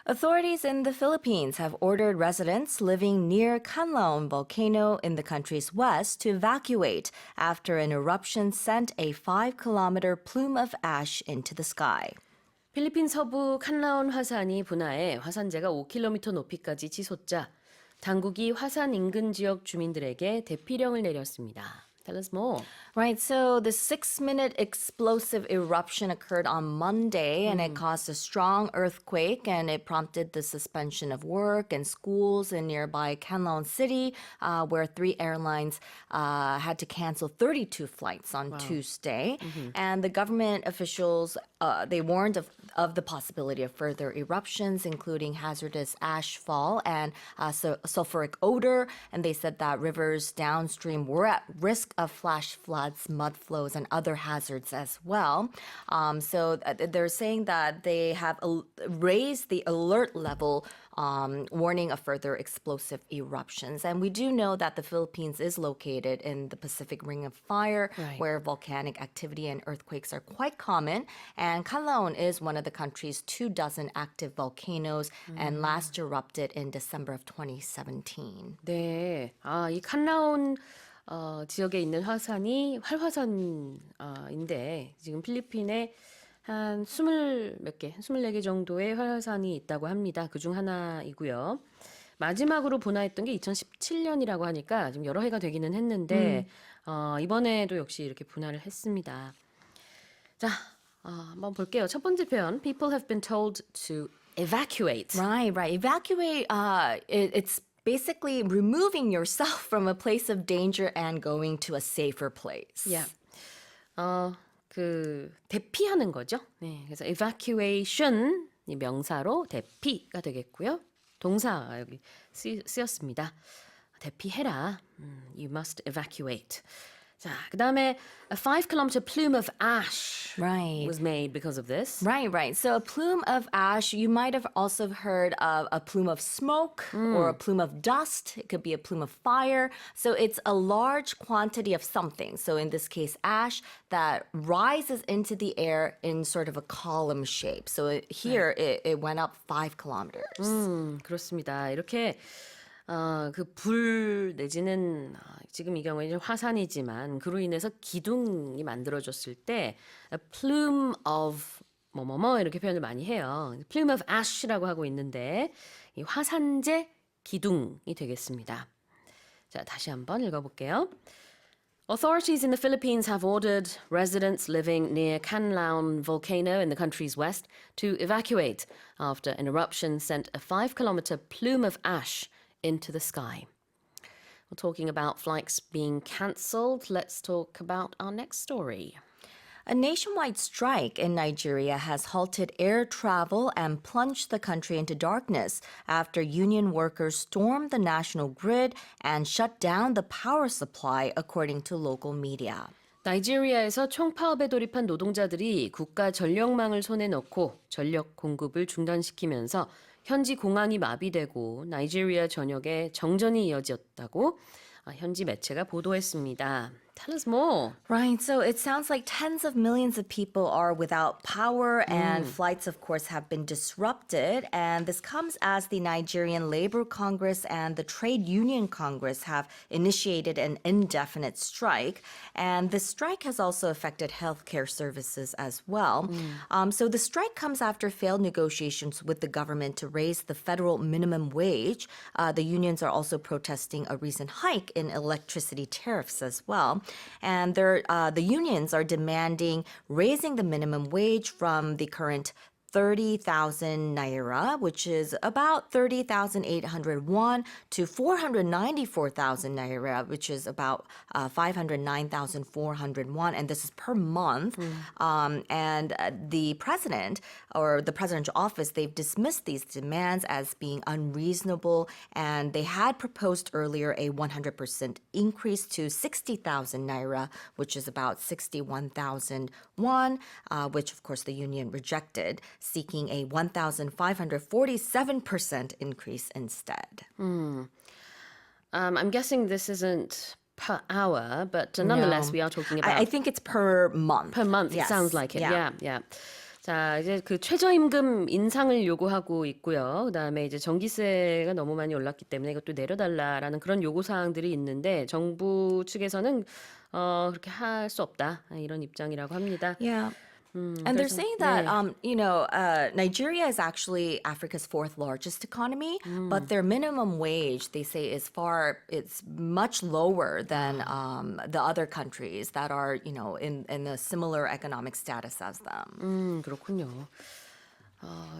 Authorities in the Philippines have ordered residents living near Canlaon volcano in the country's west to evacuate after an eruption sent a 5-kilometer plume of ash into the sky. 필리핀 서부 칸라온 화산이 분화해 화산재가 5km 높이까지 치솟자 당국이 화산 인근 지역 주민들에게 대피령을 내렸습니다. Tell us more. Right, so the 6-minute explosive eruption occurred on Monday and it caused a strong earthquake and it prompted the suspension of work and schools in nearby Canlaon City, where 3 airlines had to cancel 32 flights on Tuesday. And the government officials, they warned of the possibility of further eruptions, including hazardous ash fall and sulfuric odor. And they said that rivers downstream were at risk of flash floods, mud flows, and other hazards as well. So they're saying that they have raised the alert level, warning of further explosive eruptions. And we do know that the Philippines is located in the Pacific Ring of Fire, where volcanic activity and earthquakes are quite common. And Canlaon is one of the country's 24 active volcanoes and last erupted in December of 2017. 네, 이 칸라온 지역에 있는 화산이 활화산인데 지금 필리핀에 한 24개 정도의 활화산이 있다고 합니다. 그중 하나이고요. 마지막으로 분화했던 게 2017년이라고 하니까 지금 여러 해가 되기는 했는데 이번에도 역시 이렇게 분화를 했습니다. 자, 한번 볼게요. 첫 번째 표현, people have been told to evacuate. Right. Evacuate, it's basically removing yourself from a place of danger and going to a safer place. Yeah. 대피하는 거죠. 네, 그래서 evacuation 이 명사로 대피가 되겠고요. 동사가 여기 쓰였습니다. 대피해라. You must evacuate. 자, 그다음에 a 5-kilometer plume of ash Right. was made because of this. Right. So a plume of ash, you might have also heard of a plume of smoke or a plume of dust. It could be a plume of fire. So it's a large quantity of something. So in this case, ash that rises into the air in sort of a column shape. So here it went up 5 kilometers. 그렇습니다. 이렇게 그 불 내지는 지금 이 경우에는 화산이지만 그로 인해서 기둥이 만들어졌을 때 a plume of 뭐뭐뭐 이렇게 표현을 많이 해요. plume of ash라고 하고 있는데 이 화산재 기둥이 되겠습니다. 자, 다시 한번 읽어볼게요. Authorities in the Philippines have ordered residents living near Canlaon volcano in the country's west to evacuate after an eruption sent a 5-kilometer plume of ash into the sky. We're talking about flights being cancelled. Let's talk about our next story. A nationwide strike in Nigeria has halted air travel and plunged the country into darkness after union workers stormed the national grid and shut down the power supply, according to local media. 나이지리아에서 총파업에 돌입한 노동자들이 국가 전력망을 손에 넣고 전력 공급을 중단시키면서 현지 공항이 마비되고 나이지리아 전역에 정전이 이어졌다고 현지 매체가 보도했습니다. Tell us more. Right, so it sounds like tens of millions of people are without power and flights, of course, have been disrupted. And this comes as the Nigerian Labor Congress and the Trade Union Congress have initiated an indefinite strike. And the strike has also affected healthcare services as well. So the strike comes after failed negotiations with the government to raise the federal minimum wage. The unions are also protesting a recent hike in electricity tariffs as well. And the unions are demanding raising the minimum wage from the current 30,000 naira, which is about 30,800 won, to 494,000 naira, which is about 509,400 won, and this is per month. And the president or the presidential office, they've dismissed these demands as being unreasonable, and they had proposed earlier a 100% increase to 60,000 naira, which is about 61,000 won, which of course the union rejected, seeking a 1,547% increase instead. I'm guessing this isn't per hour, but nonetheless, No. we are talking about I think it's per month. per month. Yes. It sounds like it. Yeah. Yeah. 자, 이제 그 최저임금 인상을 요구하고 있고요. 그다음에 이제 전기세가 너무 많이 올랐기 때문에 이것도 내려달라라는 그런 요구 사항들이 있는데 정부 측에서는 그렇게 할 수 없다 이런 입장이라고 합니다. Yeah. And they're 그래서 saying that, 네, Nigeria is actually Africa's fourth largest economy, but their minimum wage, they say, it's much lower than the other countries that are, in a similar economic status as them. 그렇군요.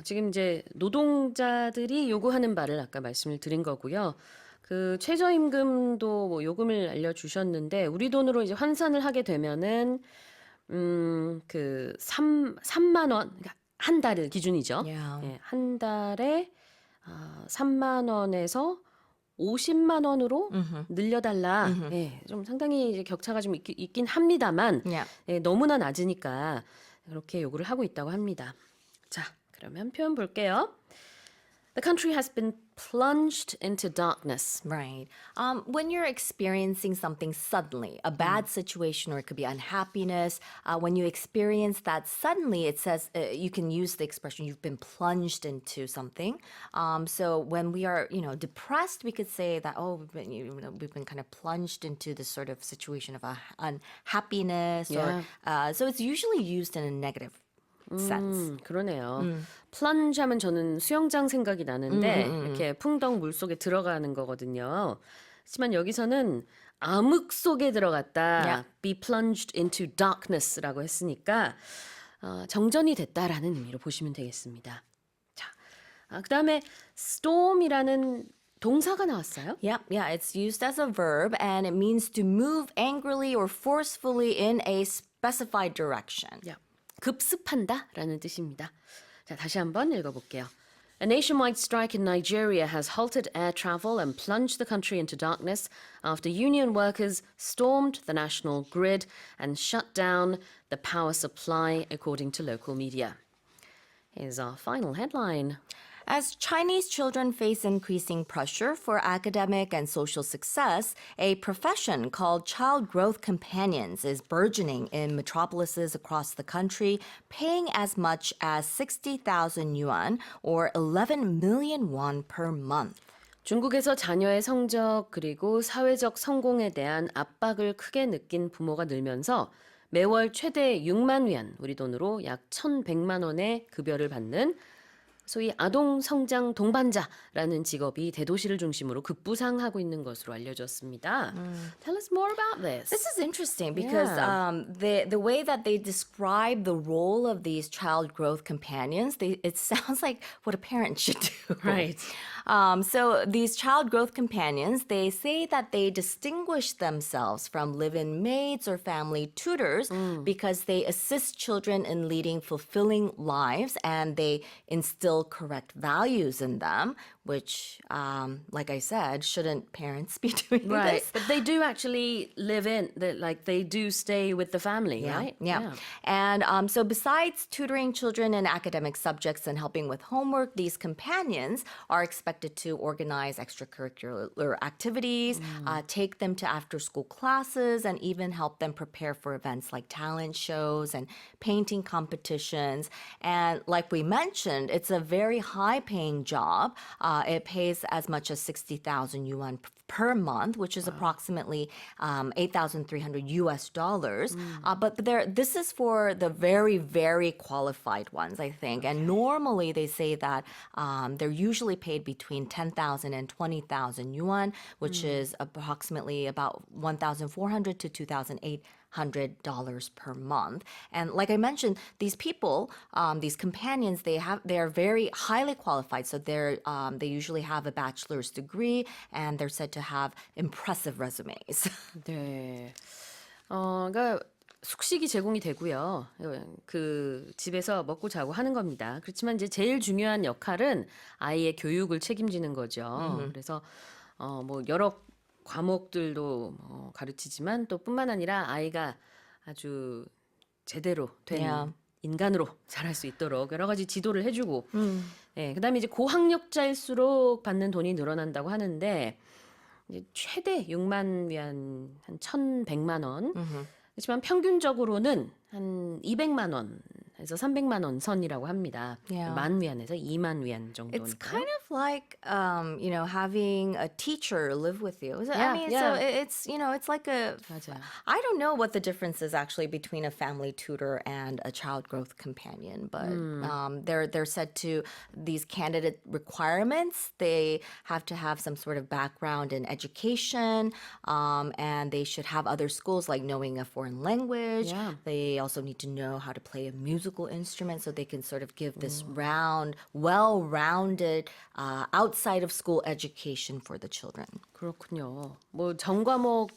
지금 이제 노동자들이 요구하는 바를 아까 말씀을 드린 거고요. 그 최저임금도 뭐 요금을 알려주셨는데 우리 돈으로 이제 환산을 하게 되면은 그 3만 원, 그러니까 한 달을 기준이죠. Yeah. 예, 한 달에 3만 원에서 50만 원으로 늘려달라. 예, 좀 상당히 이제 격차가 좀 있긴 합니다만 Yeah. 예, 너무나 낮으니까 그렇게 요구를 하고 있다고 합니다. 자, 그러면 표현 볼게요. The country has been plunged into darkness. Right. When you're experiencing something suddenly, a bad situation, or it could be unhappiness, when you experience that suddenly, it says you can use the expression "you've been plunged into something." So when we are, depressed, we could say that we've been kind of plunged into this sort of situation of unhappiness, or so it's usually used in a negative sense. 그러네요. 플런지 하면 저는 수영장 생각이 나는데 이렇게 풍덩 물 속에 들어가는 거거든요. 하지만 여기서는 암흑 속에 들어갔다. Yeah. Be plunged into darkness라고 했으니까 정전이 됐다라는 의미로 보시면 되겠습니다. 자, 그다음에 storm이라는 동사가 나왔어요. Yeah, it's used as a verb and it means to move angrily or forcefully in a specified direction. 급습한다라는 뜻입니다. 자, 다시 한번 읽어볼게요. A nationwide strike in Nigeria has halted air travel and plunged the country into darkness after union workers stormed the national grid and shut down the power supply, according to local media. Here's our final headline. As Chinese children face increasing pressure for academic and social success, a profession called child growth companions is burgeoning in metropolises across the country, paying as much as 60,000 yuan or 11 million won per month. 중국에서 자녀의 성적 그리고 사회적 성공에 대한 압박을 크게 느낀 부모가 늘면서 매월 최대 6만 위안, 우리 돈으로 약 1,100만 원의 급여를 받는 소위 아동 성장 동반자라는 직업이 대도시를 중심으로 급부상하고 있는 것으로 알려졌습니다. Tell us more about this. This is interesting because Yeah. the way that they describe the role of these child growth companions, it sounds like what a parent should do. Right. So these child growth companions, they say that they distinguish themselves from live-in maids or family tutors because they assist children in leading fulfilling lives and they instill correct values in them, which, like I said, shouldn't parents be doing Right. this? But they do actually live in, they do stay with the family, right? Yeah. And so besides tutoring children in academic subjects and helping with homework, these companions are expected to organize extracurricular activities, take them to after-school classes, and even help them prepare for events like talent shows and painting competitions. And like we mentioned, it's a very high-paying job. It pays as much as 60,000 yuan per month, which is approximately 8,300 US dollars. But this is for the very, very qualified ones, I think. And normally they say that they're usually paid between 10,000 and 20,000 yuan, which is approximately about 1,400 to 2,800 per month. And like I mentioned, these people, these companions, they are very highly qualified. So they usually have a bachelor's degree and they're said to have impressive resumes. 네. 그러니까 숙식이 제공이 되고요. 그 집에서 먹고 자고 하는 겁니다. 그렇지만 이제 제일 중요한 역할은 아이의 교육을 책임지는 거죠. 그래서 뭐 여러 과목들도 가르치지만 또 뿐만 아니라 아이가 아주 제대로 된 Yeah. 인간으로 자랄 수 있도록 여러 가지 지도를 해주고, 예, 그다음에 이제 고학력자일수록 받는 돈이 늘어난다고 하는데 이제 최대 6만 위안 한 1,100만 원. 그렇지만 평균적으로는 한 200만 원 위안에서 300만 원 선이라고 합니다. Yeah. 10,000 위안에서 20,000 위안 It's 정도니까요. kind of like, having a teacher live with you. Yeah, I mean, yeah. so it's like a. 맞아요. I don't know what the difference is actually between a family tutor and a child growth companion, but they're said to these candidate requirements. They have to have some sort of background in education, and they should have other skills like knowing a foreign language. Yeah. They also need to know how to play a musical instrument so they can sort of give this well-rounded outside of school education for the children. 그렇군요. 뭐 전과목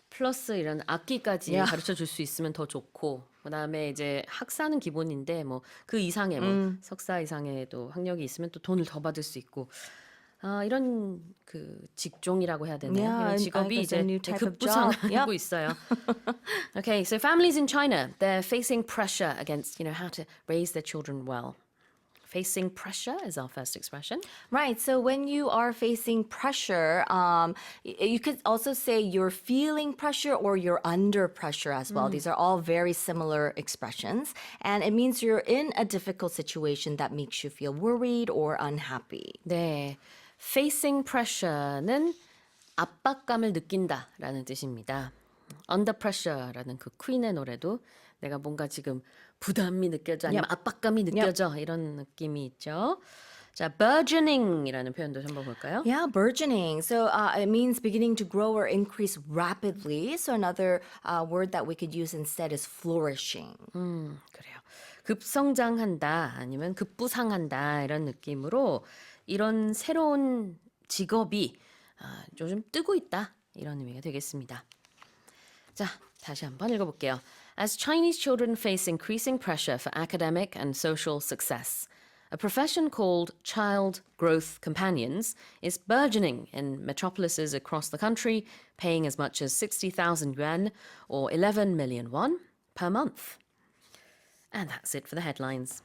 플러스 이런 악기까지 Yeah. 가르쳐 줄 수 있으면 더 좋고 그다음에 이제 학사는 기본인데 뭐 그 이상의 뭐 석사 이상의도 학력이 있으면 또 돈을 더 받을 수 있고 이런 그 직종이라고 해야 되나요? Yeah, 이런 I 직업이 guess a 이제 new type of 급부상하고 job. Yep. 있어요. Okay, so families in China, they're facing pressure against, how to raise their children well. Facing pressure is our first expression. Right. So when you are facing pressure, you could also say you're feeling pressure or you're under pressure as well. These are all very similar expressions. And it means you're in a difficult situation that makes you feel worried or unhappy. 네, facing pressure는 압박감을 느낀다라는 뜻입니다. Under pressure라는 그 퀸의 노래도 내가 뭔가 지금 부담이 느껴져 아니면 압박감이 느껴져 이런 느낌이 있죠. 자, burgeoning이라는 표현도 한번 볼까요? Yeah, burgeoning. So it means beginning to grow or increase rapidly. So another word that we could use instead is flourishing. 그래요. 급성장한다 아니면 급부상한다 이런 느낌으로 이런 새로운 직업이 요즘 뜨고 있다 이런 의미가 되겠습니다. 자, 다시 한번 읽어볼게요. As Chinese children face increasing pressure for academic and social success, a profession called child growth companions is burgeoning in metropolises across the country, paying as much as 60,000 yuan or 11 million won per month. And that's it for the headlines.